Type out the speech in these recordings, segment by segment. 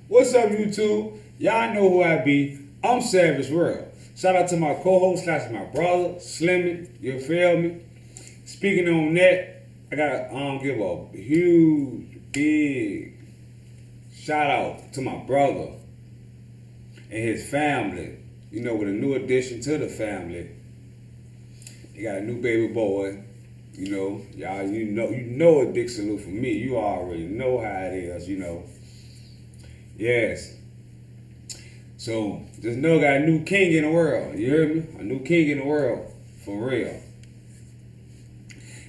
What's up, YouTube? Y'all know who I be. I'm Savage World. Shout out to my co-host, my brother, Slimmy. You feel me? Speaking on that, I gotta give a huge, big shout out to my brother and his family. You know, with a new addition to the family. They got a new baby boy. You know, y'all, you know a big salute for me. You already know how it is, you know. Yes. So, just know got a new king in the world. You hear me? A new king in the world. For real.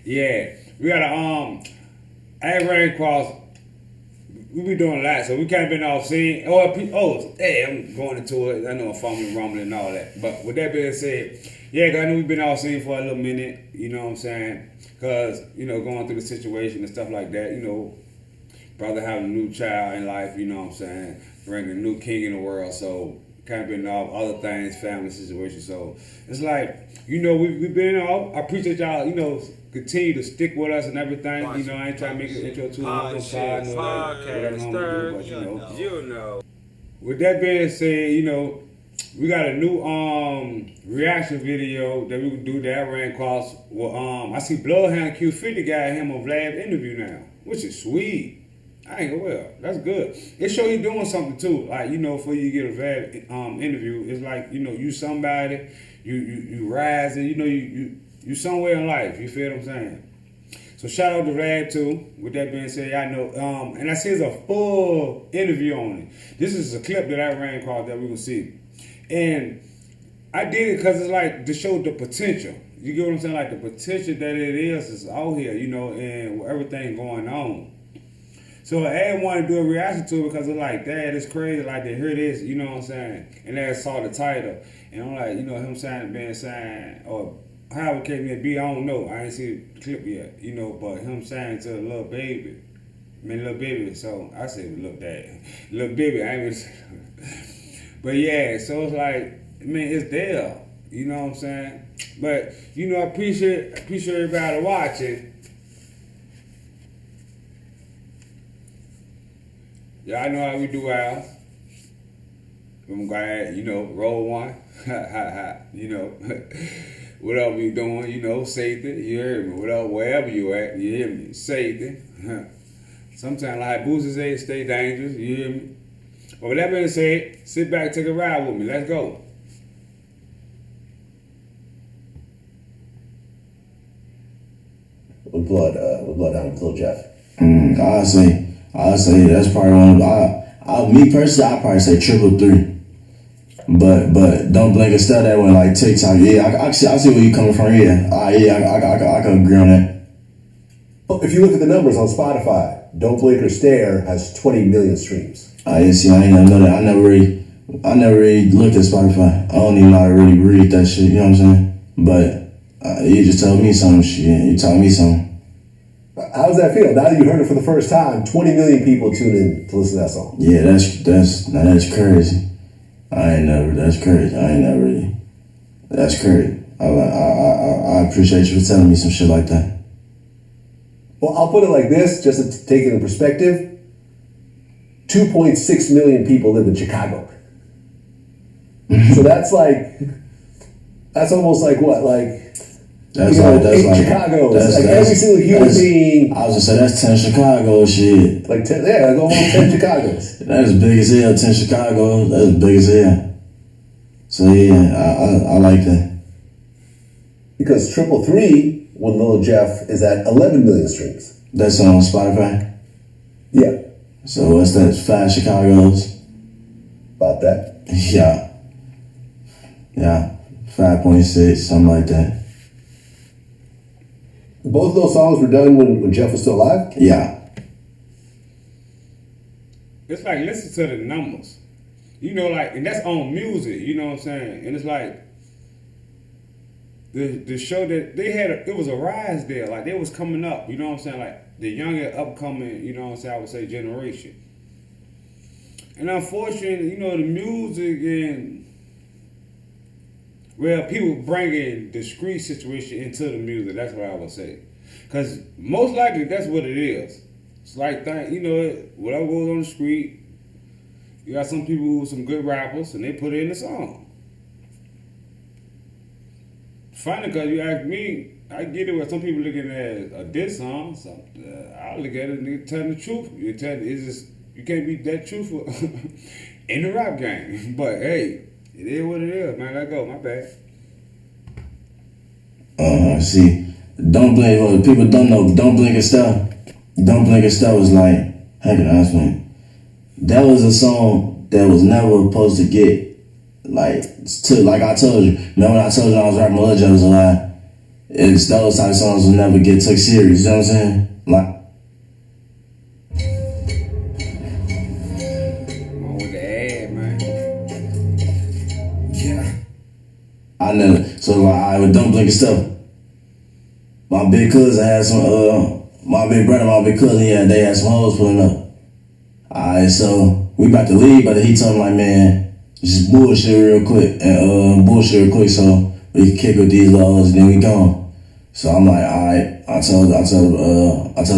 Yeah. We got I ran across, we be doing a lot, so we kind of been off scene. Hey, I'm going into it. I know I'm following rumbling and all that. But with that being said, yeah, I know we've been off scene for a little minute, you know what I'm saying? Because, you know, going through the situation and stuff like that, you know, brother having a new child in life, you know what I'm saying? Bringing a new king in the world, so kind of been off other things, family situation. So it's like, you know, we've been off. I appreciate y'all, you know, continue to stick with us and everything. You know, I ain't trying to make it intro too long. But you know. With that being said, you know, we got a new reaction video that we can do that I ran across. Well, I see Bloodhound Q50 got him on Vlad interview now, which is sweet. I ain't gonna well, that's good. It show you doing something too. Like, you know, before you get a Vlad interview, it's like, you know, you somebody, you rising, you know, you somewhere in life. You feel what I'm saying? So shout out to Vlad too. With that being said, I know, and I see there's a full interview on it. This is a clip that I ran across that we can see. And I did it because it's like to show the potential. You get what I'm saying? Like the potential that it is out here, you know, and with everything going on. So I wanted to do a reaction to it because it's like, Dad, it's crazy. Like they hear this, you know what I'm saying? And then I saw the title. And I'm like, you know, him saying, or however it came to be, I don't know. I ain't see the clip yet, you know, but him saying to the little baby. Little baby. So I said, look, Dad. Little baby, I ain't even. But yeah, so it's like, I mean, it's there. You know what I'm saying? But, you know, I appreciate everybody watching. Y'all know how we do ours. I'm glad, you know, roll one. You know, whatever you doing, you know, safety, you hear me. Wherever you at, you hear me. Safety. Sometimes, like Boosters say, stay dangerous, you hear me. But with that being said, sit back, take a ride with me. Let's go. With Bloodhound, with Lil Jeff. I say that's probably one of me personally, I'd probably say triple three. But don't blink and stare that way like TikTok. Yeah, I see where you coming from. Yeah, I can agree on that. If you look at the numbers on Spotify, Don't Blink or Stare has 20 million streams. Yeah, see, I ain't never know that. I never really looked at Spotify. I don't even know how to really read that shit. You know what I'm saying? But you just told me something. Shit, you taught me something. How does that feel? Now that you heard it for the first time, 20 million people tune in to listen to that song. Yeah, that's crazy. That's crazy. I appreciate you for telling me some shit like that. Well, I'll put it like this, just to take it in perspective. 2.6 million people live in Chicago. So that's almost like what? That's Chicago. That's every single human being. I was gonna say that's 10 Chicago shit. Like 10, yeah, like almost 10 Chicagos. That's big as hell. 10 Chicago. That's big as hell. So yeah, I like that. Because Triple Three with Lil Jeff is at 11 million streams. That's on Spotify. Yeah. So what's that? 5 Chicagos. About that. Yeah. 5.6, something like that. Both of those songs were done when Jeff was still alive? Yeah. It's like, listen to the numbers. You know, like, and that's on music, you know what I'm saying? And it's like, the show that they had, it was a rise there. Like, they was coming up, you know what I'm saying? Like, the younger, upcoming, you know what I'm saying, I would say generation. And unfortunately, you know, the music and, well, people bringing the street situation into the music. That's what I would say. Because most likely, that's what it is. It's like, you know, whatever goes on the street, You got some people who some good rappers and they put it in the song. Funny because you ask me, I get it where some people looking at a diss song. So I look at it and they telling the truth. You can't be that truthful in the rap game. But hey, it is what it is, man. Let go. My bad. See, don't blame people don't know. Don't blink and stuff. Don't blink and stuff was like, how can I explain? That was a song that was never supposed to get like I told you. Remember when I told you I was rapping Lil J was a lie? It's those type of songs will never get took serious. You know what I'm saying? Like. On with the ad, man. Yeah. I never. So like, I would don't blink and stuff. My big cousin had some. My big brother, my big cousin, yeah, they had some hoes pulling up. Alright, so we about to leave, but he told me like, man, just bullshit real quick so we can kick with these laws and then we gone. So I'm like, alright, I told the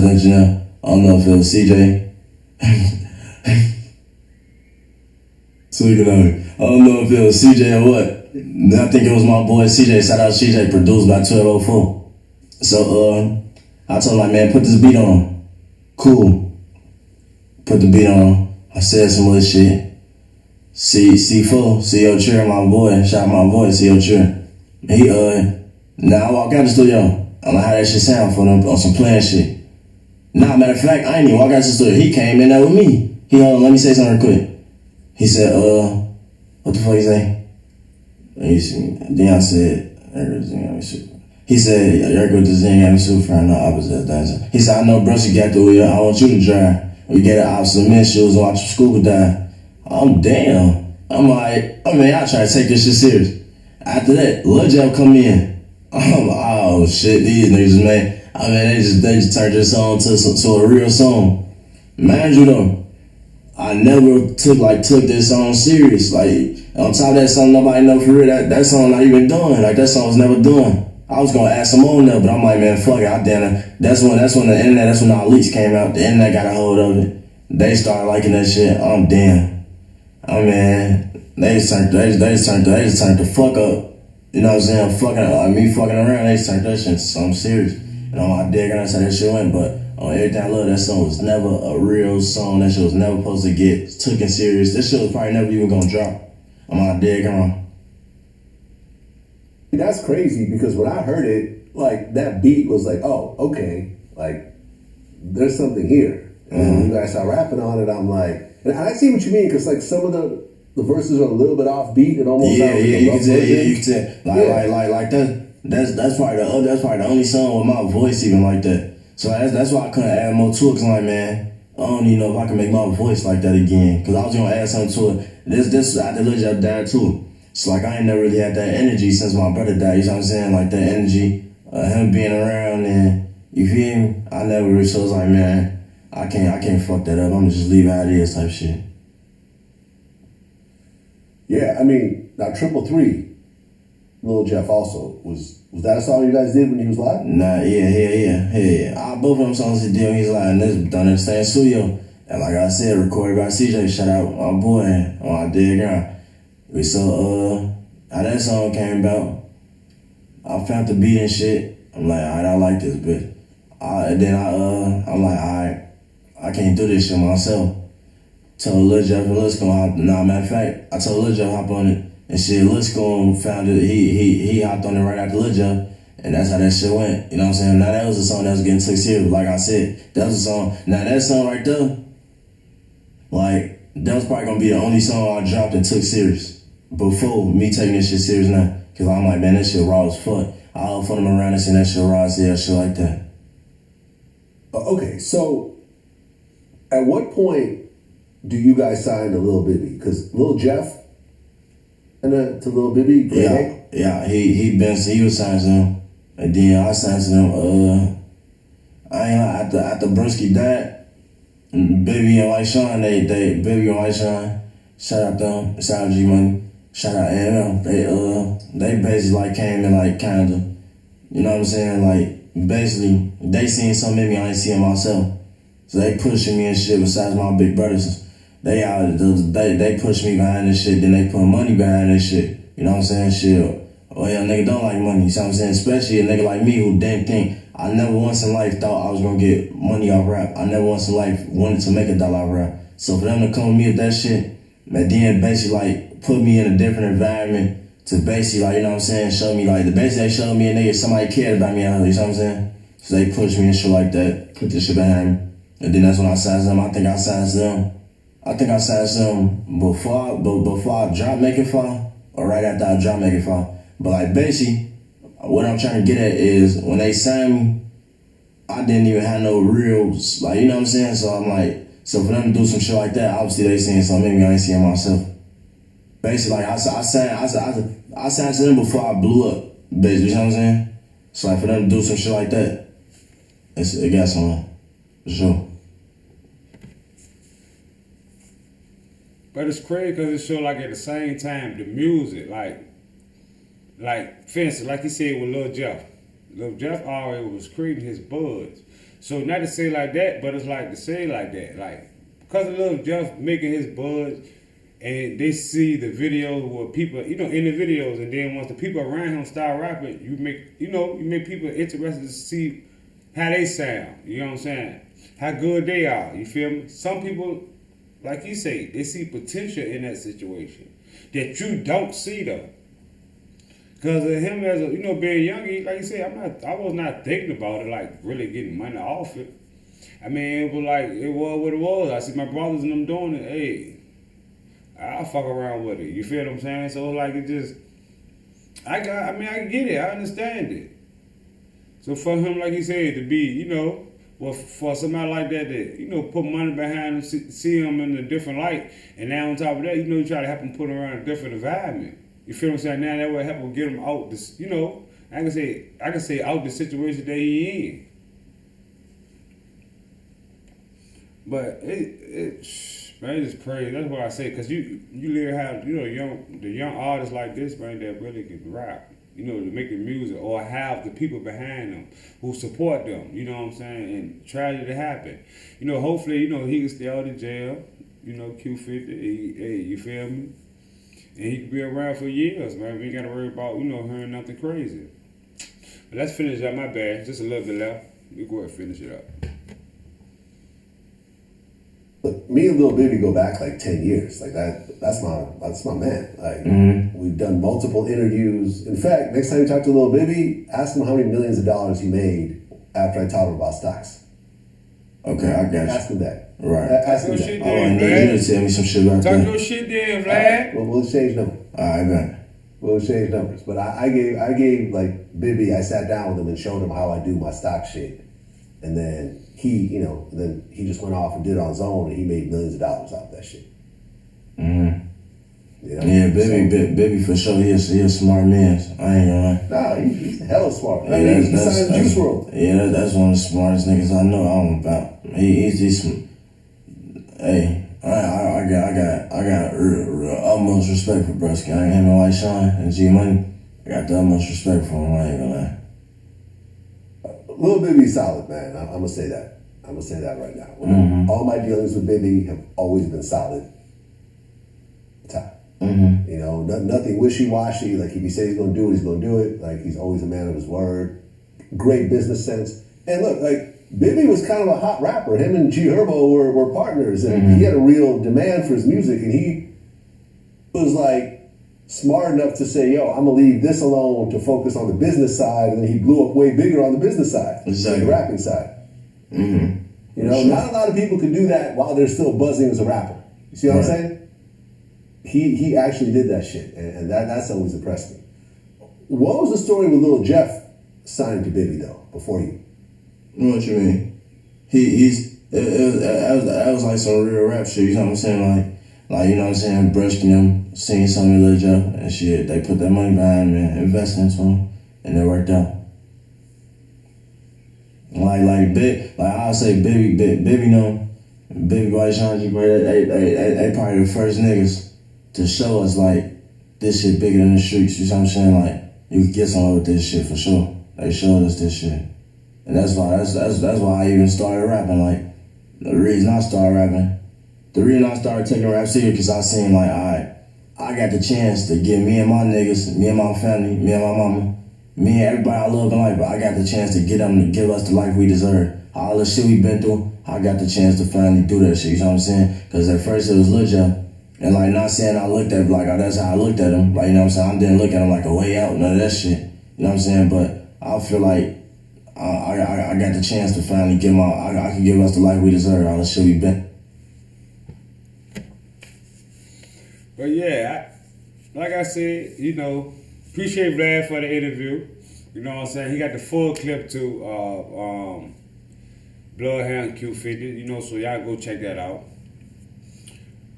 engineer, I don't know if it was CJ. Tweaking on me. I don't know if it was CJ or what. I think it was my boy CJ, shout out CJ, produced by 1204. So I told him like, man, put this beat on. Cool. Put the beat on. I said some other shit. C4, CEO Chair, my boy. Shout out my boy, CEO Chair. He now I walk out the studio. I'm like, how that shit sound for them on some playing shit. Nah, matter of fact, I ain't even walk out the studio. He came in there with me. He let me say something real quick. He said, what the fuck he say? Then I said, he said, you're good to Zing, I'm super friend, no opposite dancer. He said, I know Brushy got the wheel, I want you to drive. We get it out some men's shoes and watch your scuba dive. I'm damn. I'm like, I try to take this shit serious. After that, Lil J come in. I'm like, oh shit, these niggas, man. They just turned this song to a real song. Mind you though, I never took this song serious. Like, on top of that song, nobody know for real that song not even done. Like, that song was never done. I was gonna add some more in there, but I'm like, man, fuck it, I damn it. That's when the internet, that's when all leaks came out. The internet got a hold of it. They started liking that shit. I'm damn. They just turned the fuck up. You know what I'm saying? Me fucking around, they just turned that shit into something serious. And on my dick, that's how that shit went, but on everything I love, that song was never a real song. That shit was never supposed to get taken serious. That shit was probably never even gonna drop. On my dick, That's crazy because when I heard it, like that beat was like, oh, okay, like there's something here. And when you guys start rapping on it, I'm like, and I see what you mean because like some of the verses are a little bit offbeat. It almost sounds like you can tell, like that's probably the only song with my voice even like that. So that's why I couldn't add more to it. Cause I'm like, man, I don't even know if I can make my voice like that again. Cause I was gonna add something to it. This after Lil J died too. So like I ain't never really had that energy since my brother died, you know what I'm saying? Like that energy, him being around and you feel me? I never really, so it's like, man, I can't fuck that up. I'm gonna just leave it how it is type shit. Yeah, I mean, now 333, Lil Jeff also, was that a song you guys did when he was live? Nah, yeah. Both of them songs he did when he was live, and this done in the same studio. And like I said, recorded by CJ, shout out my boy, on my dead ground. We saw how that song came about. I found the beat and shit. I'm like, alright, I like this bitch. And then I'm like, alright, I can't do this shit myself. Told Lil Jeff and Lil Scone, matter of fact, I told Lil Jeff hop on it, and shit, Lil Scone found it. He hopped on it right after Lil Jeff, and that's how that shit went. You know what I'm saying? Now that was a song that was getting took serious. Like I said, that was a song. Now that song right there, like that was probably gonna be the only song I dropped and took serious before me taking this shit serious now. Cause I'm like, man, that shit raw as fuck. I'll put them around and say that shit raw as hell, shit like that. Okay, so at what point do you guys sign to Lil Bibby? Because Lil Jeff and to Lil Bibby, yeah, he was signed to him, and then I signed to them. I ain't like after Brusky died, Bibby and White Sean, Bibby and White Sean, shout out them, shout out G Money, shout out AM. They basically like came and like kind of, you know what I'm saying, like basically they seen something in me I ain't seeing myself, so they pushing me and shit. Besides my big brothers. they push me behind this shit, then they put money behind this shit. You know what I'm saying? Shit. Oh yeah, nigga don't like money, you know what I'm saying? Especially a nigga like me who didn't think, I never once in life thought I was gonna get money off rap. I never once in life wanted to make $1 off rap. So for them to come with me with that shit, and then basically like put me in a different environment to basically like, you know what I'm saying, show me like, basically they showed me a nigga, somebody cared about me out here, you know what I'm saying? So they pushed me and shit like that, put this shit behind me. And then that's when I signed them. I think I signed them before I drop Make It Fall, or right after I drop Make It Fall. But like basically, what I'm trying to get at is when they signed me, I didn't even have no real, like, you know what I'm saying? So I'm like, so for them to do some shit like that, obviously they seeing something maybe I ain't seeing myself. Basically, like I signed to them before I blew up, basically, you know what I'm saying? So like for them to do some shit like that, it got someone, for sure. But it's crazy because it show like at the same time, the music, like, for instance, like he said with Lil Jeff. Lil Jeff already was creating his buzz. So not to say like that, but it's like to say like that. Like, because of Lil Jeff making his buzz, and they see the videos where people, in the videos, and then once the people around him start rapping, you make people interested to see how they sound. You know what I'm saying? How good they are. You feel me? Some people, like you say, they see potential in that situation that you don't see though. Because of him as a, being young, like you said, I was not thinking about it, like really getting money off it. I mean, it was what it was. I see my brothers and them doing it. Hey, I'll fuck around with it. You feel what I'm saying? So like it just, I get it. I understand it. So for him, like he said, to be, for somebody like that, put money behind him, see him in a different light, and now on top of that, you try to help him put him around a different environment. You feel what I'm saying? Now that will help him get him out this, I can say out the situation that he in. But it's just crazy. That's what I say, because you literally have, the young artists like this, man, that really can rap, to make the music, or have the people behind them who support them, you know what I'm saying, and tragedy to happen. Hopefully, he can stay out of jail, Q50, hey, you feel me? And he could be around for years, man. We ain't got to worry about, hearing nothing crazy. But let's finish up. My bad. Just a little bit left. We go ahead and finish it up. Look, me and Lil Bibby go back like 10 years. Like that's my man. Like we've done multiple interviews. In fact, next time you talk to Lil Bibby, ask him how many millions of dollars he made after I taught him about stocks. Okay, I got you. Ask him that. Right. Ask him that. I need you to tell me some shit about that. Talk your shit there, Vlad. Well, we'll change numbers. Alright, man. We'll change numbers. But I gave like Bibby, I sat down with him and showed him how I do my stock shit. And then he just went off and did it on his own, and he made millions of dollars out of that shit. Yeah, Bibby for sure. He a smart man. I ain't gonna lie. Nah, he's hella smart. Yeah, I mean, he signed Juice WRLD. Yeah, that's one of the smartest niggas I know. I'm about. He's hey, I got utmost respect for Brusky. I ain't him and White Sean and G Money. I got the utmost respect for him. I ain't gonna lie. Lil Bibby's solid, man. I'm gonna say that. I'm gonna say that right now. All my dealings with Bibby have always been solid. Top. Nothing wishy-washy. Like if he says he's gonna do it, he's gonna do it. Like he's always a man of his word. Great business sense. And look, like Bibby was kind of a hot rapper. Him and G Herbo were partners, and he had a real demand for his music. And he was like smart enough to say, "Yo, I'm gonna leave this alone to focus on the business side." And then he blew up way bigger on the business side, the rapping side. Not a lot of people can do that while they're still buzzing as a rapper. You see what I'm saying? He actually did that shit, and that's always impressed me. What was the story with Lil Jeff signing to Bibby though? Before you? What you mean? That was like some real rap shit. You know what I'm saying? Like you know what I'm saying? Brushing them, singing something with Lil Jeff and shit. They put that money behind him and invested into him, and it worked out. I'll say Bibby White Sean G, they probably the first niggas to show us like this shit bigger than the streets. You know what I'm saying? Like you can get somewhere with this shit for sure. They showed us this shit, and that's why I even started rapping. Like the reason I started rapping, the reason I started taking rap serious because I seen like, I got the chance to give me and my niggas, me and my family, me and my mama, me and everybody I love in life, but I got the chance to get them to give us the life we deserve. All the shit we been through, I got the chance to finally do that shit, you know what I'm saying? Because at first it was Lil Jeff. And like, not saying I looked at, like, that's how I looked at him. Like, you know what I'm saying? I didn't look at him like a way out, none of that shit. You know what I'm saying? But I feel like I got the chance to finally give I can give us the life we deserve, all the shit we been. But yeah, like I said, you know, appreciate Vlad for the interview. You know what I'm saying? He got the full clip to Bloodhound Q50, you know, so y'all go check that out.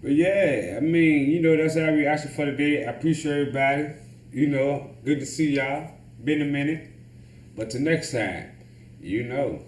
But yeah, I mean, you know, that's our reaction for the day. I appreciate everybody. You know, good to see y'all. Been a minute. But till next time, you know.